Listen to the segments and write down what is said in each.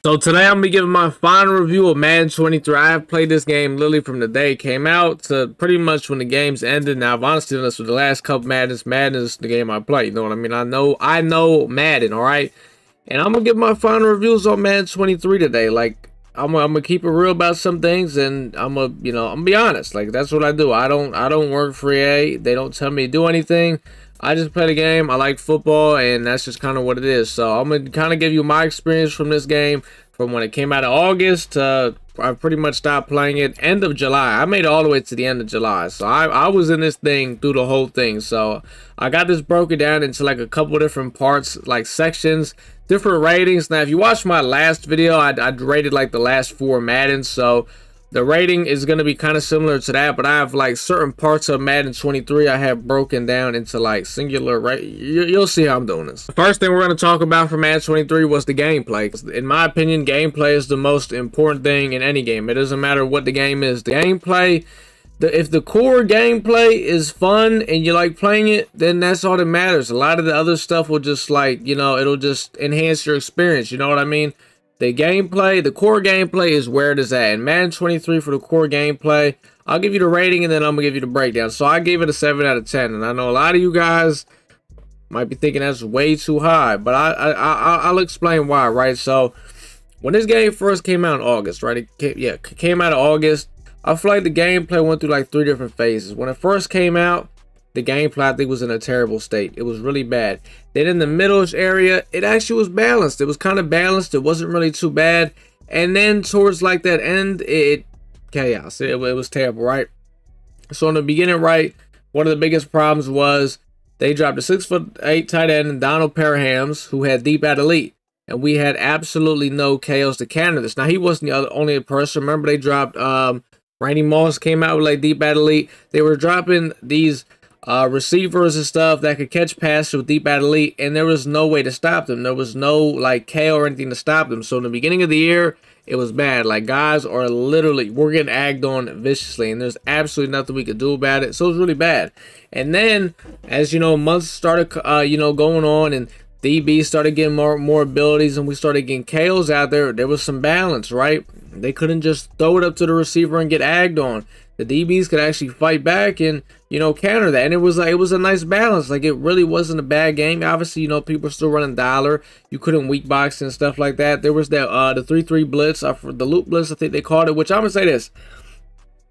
So today I'm gonna be giving my final review of Madden 23. I have played this game literally from the day it came out to pretty much when the game's ended. Now I've honestly done this for the last couple Maddens. Madden is the game I play. You know what I mean? I know Madden. All right, and I'm gonna give my final reviews on Madden 23 today. Like I'm gonna keep it real about some things, and I'm gonna be honest. Like that's what I do. I don't work for EA. They don't tell me to do anything. I just play the game. I like football, and that's just kind of what it is. So I'm gonna kind of give you my experience from this game, from when it came out in August to I pretty much stopped playing it end of July. I made it all the way to the end of July, so I was in this thing through the whole thing. So I got this broken down into like a couple different parts, like sections, different ratings. Now if you watch my last video, I rated like the last 4 Maddens, so the rating is going to be kind of similar to that, but I have like certain parts of Madden 23 I have broken down into like singular rate. You'll see how I'm doing this. The first thing we're going to talk about for Madden 23 was the gameplay. In my opinion, gameplay is the most important thing in any game. It doesn't matter what the game is. The gameplay, if the core gameplay is fun and you like playing it, then that's all that matters. A lot of the other stuff will just like, it'll just enhance your experience. You know what I mean? The gameplay, the core gameplay is where it is at. And Madden 23 for the core gameplay, I'll give you the rating and then I'm going to give you the breakdown. So I gave it a 7 out of 10. And I know a lot of you guys might be thinking that's way too high. But I'll explain why, right? So when this game first came out in August, right? It came out in August. I feel like the gameplay went through like 3 different phases. When it first came out, the gameplay, I think, was in a terrible state. It was really bad. Then in the middle-ish area, it actually was balanced. It was kind of balanced. It wasn't really too bad. And then towards like that end, chaos. It was terrible, right? So in the beginning, right, one of the biggest problems was they dropped a 6'8" tight end, Donald Parhams, who had deep at elite. And we had absolutely no KOs to counter this. Now, he wasn't the only person. Remember, they dropped, Randy Moss came out with like deep at elite. They were dropping these receivers and stuff that could catch passes with deep at elite, and there was no way to stop them. There was no like KO or anything to stop them. So in the beginning of the year, it was bad. Like guys are literally, we're getting agged on viciously, and there's absolutely nothing we could do about it. So it was really bad. And then as months started going on, and DB started getting more abilities, and we started getting KOs out there, there was some balance, right? They couldn't just throw it up to the receiver and get agged on. The DBs could actually fight back and counter that, and it was a nice balance. Like it really wasn't a bad game. Obviously, people are still running dollar. You couldn't weak box and stuff like that. There was that the 3-3 blitz, the loop blitz, I think they called it. Which I'm gonna say this: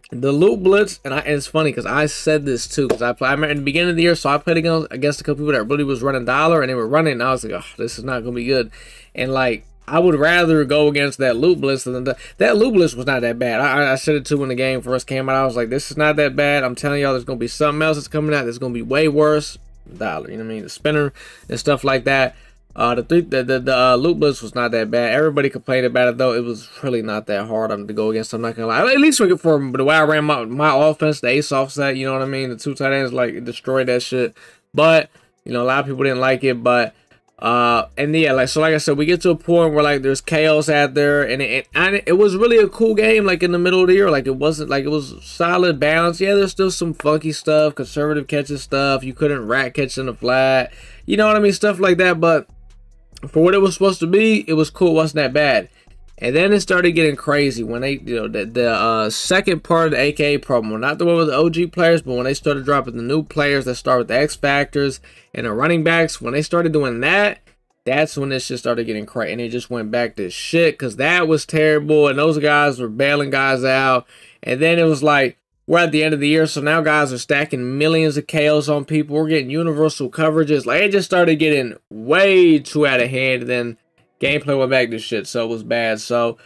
the loop blitz, and it's funny because I said this too, because I remember in the beginning of the year, so I played against a couple people that really was running dollar, and they were running, and I was like, oh, this is not gonna be good. And like, I would rather go against that loop blitz than that loop blitz was not that bad. I said it too when the game first came out. I was like, this is not that bad. I'm telling y'all, there's gonna be something else that's coming out that's gonna be way worse. Dollar, you know what I mean? The spinner and stuff like that. The loop blitz was not that bad. Everybody complained about it though. It was really not that hard to go against. I'm not gonna lie. At least for the way I ran my offense, the ace offset. You know what I mean? The 2 tight ends like destroyed that shit. But a lot of people didn't like it. But and yeah, like I said, we get to a point where like there's chaos out there, and it was really a cool game. Like in the middle of the year, like it wasn't like, it was solid balance. Yeah, there's still some funky stuff, conservative catches stuff. You couldn't rat catch in the flat, you know what I mean, stuff like that. But for what it was supposed to be, it was cool. It wasn't that bad. And then it started getting crazy when they, the second part of the AKA problem, not the one with the OG players, but when they started dropping the new players that start with the X Factors and the running backs, when they started doing that, that's when this shit started getting crazy. And it just went back to shit, because that was terrible, and those guys were bailing guys out. And then it was like, we're at the end of the year, so now guys are stacking millions of KOs on people. We're getting universal coverages. Like, it just started getting way too out of hand, and then gameplay went back to shit, so it was bad. So,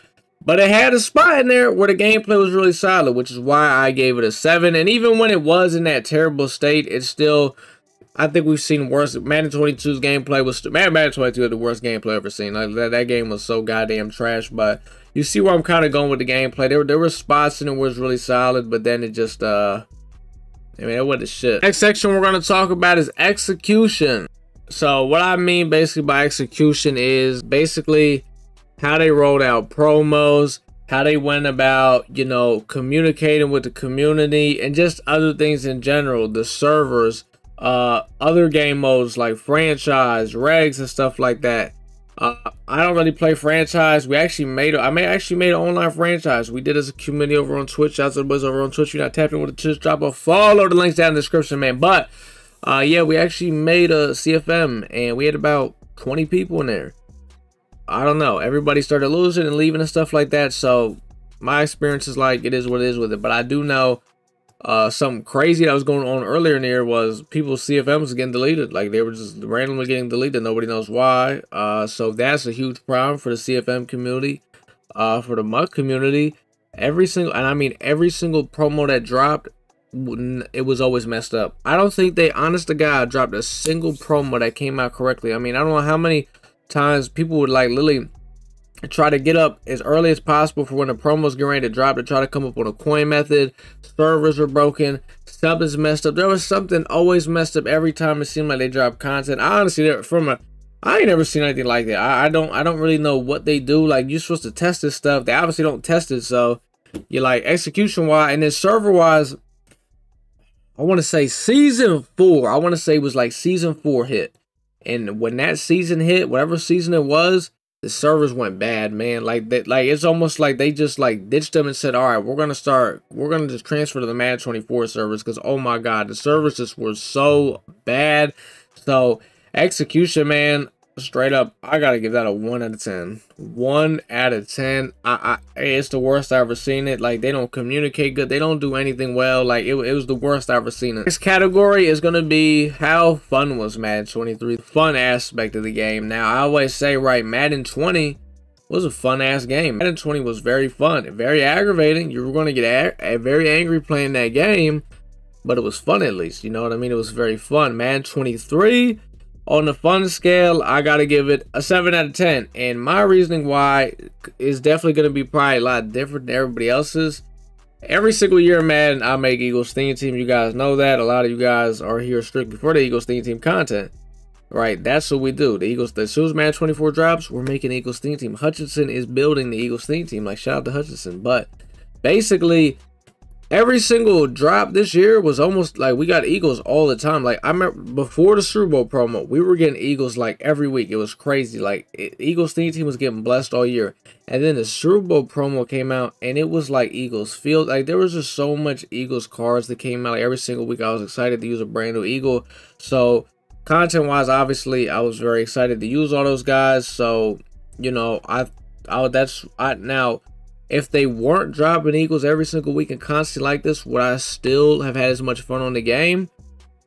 but it had a spot in there where the gameplay was really solid, which is why I gave it a 7. And even when it was in that terrible state, it's still, I think we've seen worse. Madden 22's gameplay was Madden 22 had the worst gameplay I've ever seen. Like that game was so goddamn trash. But you see where I'm kind of going with the gameplay. There were spots in it where it was really solid, but then it just I mean, it wasn't shit. Next section we're gonna talk about is execution. So what I mean basically by execution is basically how they rolled out promos, how they went about, communicating with the community, and just other things in general, the servers, other game modes like franchise, regs, and stuff like that. I don't really play franchise. I actually made an online franchise. We did as a community over on Twitch. That's what it was over on Twitch. You're not tapping with the Twitch, drop a follow. The links down in the description, man. But yeah, we actually made a CFM and we had about 20 people in there. I don't know. Everybody started losing and leaving and stuff like that. So my experience is like, it is what it is with it. But I do know something crazy that was going on earlier in the year was people's CFMs getting deleted. Like they were just randomly getting deleted. Nobody knows why. So that's a huge problem for the CFM community, for the MUT community. Every single promo that dropped, it was always messed up. I don't think they, honest to God, dropped a single promo that came out correctly. I mean, I don't know how many times people would like literally try to get up as early as possible for when the promos get ready to drop to try to come up with a coin method. Servers were broken, sub is messed up. There was something always messed up every time it seemed like they dropped content. I honestly, I ain't never seen anything like that. I don't really know what they do. Like, you're supposed to test this stuff. They obviously don't test it, so you're like execution wise and then server wise. I want to say season 4. I want to say it was like season 4 hit, and when that season hit, whatever season it was, the servers went bad, man. Like that, like it's almost like they just like ditched them and said, all right, we're gonna just transfer to the Madden 24 servers, because oh my god, the servers just were so bad. So execution, man, straight up, I gotta give that a 1 out of 10. 1 out of 10. It's the worst I've ever seen it. Like, they don't communicate good. They don't do anything well. Like, it was the worst I've ever seen it. This category is gonna be how fun was Madden 23. Fun aspect of the game. Now, I always say, right, Madden 20 was a fun ass game. Madden 20 was very fun, very aggravating. You were gonna get very angry playing that game, but it was fun at least. You know what I mean? It was very fun. Madden 23. On the fun scale, I gotta give it a 7 out of 10. And my reasoning why is definitely gonna be probably a lot different than everybody else's. Every single year, Madden, I make Eagles theme team. You guys know that. A lot of you guys are here strictly for the Eagles theme team content. Right? That's what we do. The Eagles, as soon as Madden 24 drops, we're making Eagles theme team. Hutchinson is building the Eagles theme team. Like, shout out to Hutchinson. But basically, every single drop this year was almost like we got Eagles all the time. Like, I remember before the Super Bowl promo, we were getting Eagles like every week. It was crazy. Like, Eagles theme team was getting blessed all year. And then the Super Bowl promo came out, and it was like Eagles field. Like, there was just so much Eagles cards that came out. Like, every single week, I was excited to use a brand new Eagle. So, content-wise, obviously, I was very excited to use all those guys. So, you know, now, if they weren't dropping Eagles every single week and constantly like this, would I still have had as much fun on the game?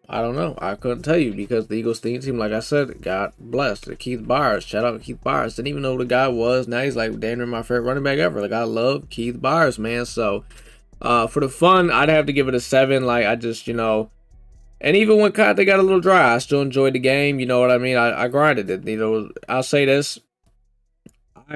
I don't know. I couldn't tell you, because the Eagles theme team, like I said, got blessed. Keith Byers, shout out to Keith Byers. Didn't even know who the guy was. Now he's like damn near my favorite running back ever. Like, I love Keith Byers, man. So for the fun, I'd have to give it a 7. Like, I just, you know, and even when they got a little dry, I still enjoyed the game. You know what I mean? I grinded it. You know, I'll say this.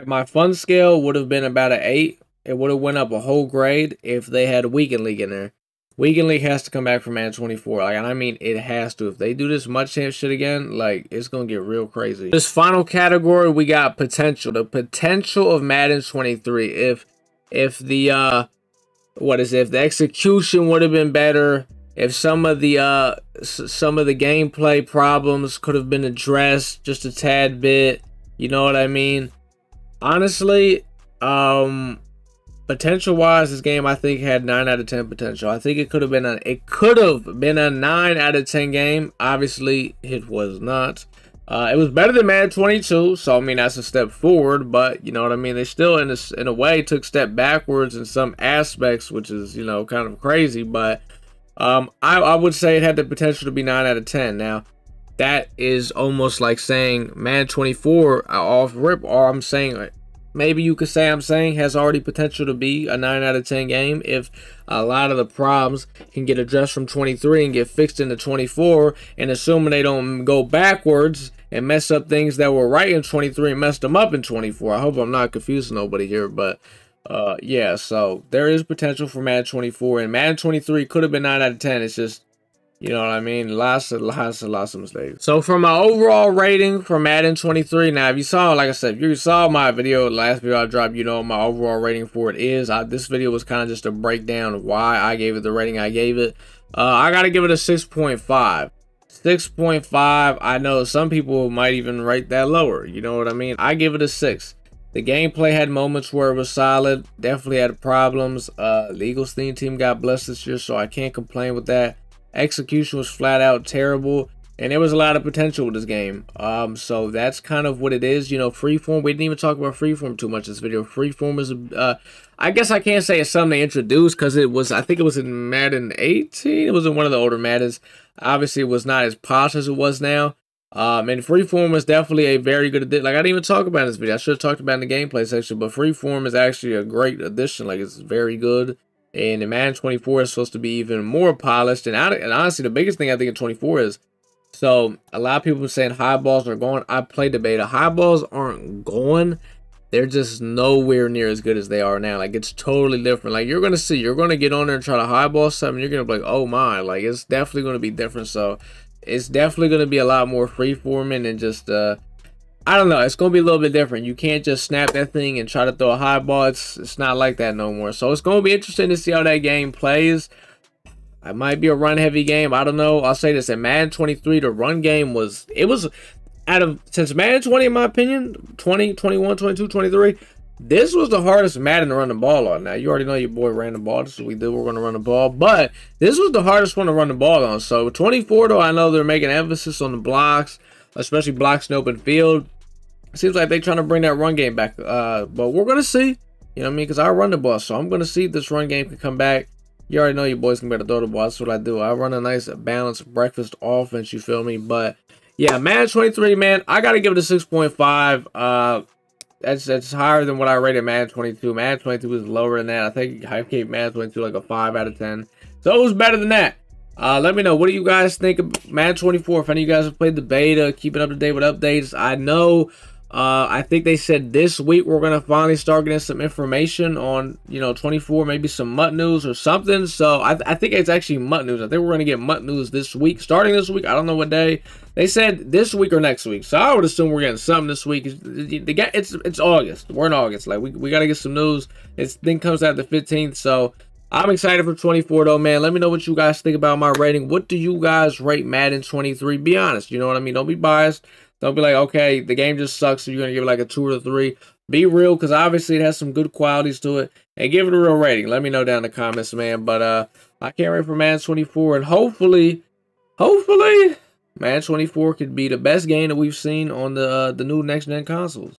My fun scale would have been about an 8. It would have went up a whole grade if they had a Weekend League in there. Weekend League has to come back from Madden 24. Like, and I mean, it has to. If they do this MUT Champ shit again, like, it's going to get real crazy. This final category, we got potential. The potential of Madden 23. If the, if the execution would have been better, if some of the gameplay problems could have been addressed just a tad bit, you know what I mean? Honestly, potential wise, this game I think had 9 out of 10 potential. I think it could have been a 9 out of 10 game. Obviously, it was not. It was better than Madden 22, so I mean that's a step forward. But you know what I mean. They still, in a way, took a step backwards in some aspects, which is, you know, kind of crazy. But I would say it had the potential to be 9 out of 10. Now, that is almost like saying Madden 24 off rip, or I'm saying, maybe you could say I'm saying has already potential to be a 9 out of 10 game if a lot of the problems can get addressed from 23 and get fixed into 24, and assuming they don't go backwards and mess up things that were right in 23 and messed them up in 24. I hope I'm not confusing nobody here, but yeah, so there is potential for Madden 24, and Madden 23 could have been 9 out of 10. It's just, you know what I mean? Lots of mistakes. So for my overall rating for Madden 23, now if you saw, like I said, if you saw my video, last video I dropped, you know my overall rating for it is. This video was kind of just a breakdown of why I gave it the rating I gave it. I gotta give it a 6.5. 6.5. I know some people might even rate that lower. You know what I mean? I give it a 6. The gameplay had moments where it was solid. Definitely had problems. The Eagles theme team got blessed this year, so I can't complain with that. Execution was flat out terrible, and there was a lot of potential with this game. So that's kind of what it is. You know, Freeform. We didn't even talk about Freeform too much this video. Freeform is I guess I can't say it's something they introduced because it was, I think it was in Madden 18. It was in one of the older Maddens. Obviously, it was not as polished as it was now. And Freeform was definitely a very good addition. Like, I didn't even talk about in this video. I should have talked about it in the gameplay section, but Freeform is actually a great addition. Like, it's very good. And the Madden 24 is supposed to be even more polished. And honestly, the biggest thing I think in 24 is, so a lot of people are saying high balls are going. I played the beta. High balls aren't going. They're just nowhere near as good as they are now. Like, it's totally different. Like, you're going to see, you're going to get on there and try to highball something. You're going to be like, oh my, like, it's definitely going to be different. So it's definitely going to be a lot more free-forming and just, I don't know. It's going to be a little bit different. You can't just snap that thing and try to throw a high ball. It's not like that no more. So it's going to be interesting to see how that game plays. It might be a run-heavy game. I don't know. I'll say this. In Madden 23, the run game was, since Madden 20, in my opinion, 20, 21, 22, 23, this was the hardest Madden to run the ball on. Now, you already know your boy ran the ball. This is what we do. We're going to run the ball. But this was the hardest one to run the ball on. So 24, though, I know they're making emphasis on the blocks, especially blocks in open field. It seems like they're trying to bring that run game back. But we're going to see. You know what I mean? Because I run the ball. So I'm going to see if this run game can come back. You already know your boys can better throw the ball. That's what I do. I run a nice balanced breakfast offense. You feel me? But yeah, Madden 23, man, I got to give it a 6.5. That's higher than what I rated Madden 22. Madden 22 was lower than that. I think I gave Madden 22 like a 5 out of 10. So it was better than that. Let me know, what do you guys think of Madden 24? If any of you guys have played the beta, keeping up to date with updates. I know, I think they said this week we're going to finally start getting some information on, you know, 24, maybe some MUT news or something. So I think it's actually MUT news. I think we're going to get MUT news this week, starting this week. I don't know what day. They said this week or next week. So I would assume we're getting something this week. It's August. We're in August. Like, we got to get some news. This thing comes out the 15th. So I'm excited for 24, though, man. Let me know what you guys think about my rating. What do you guys rate Madden 23? Be honest. You know what I mean? Don't be biased. Don't be like, okay, the game just sucks, so you're going to give it like a 2 or a 3. Be real, because obviously it has some good qualities to it. And give it a real rating. Let me know down in the comments, man. But I can't wait for Madden 24. And hopefully, Madden 24 could be the best game that we've seen on the new next-gen consoles.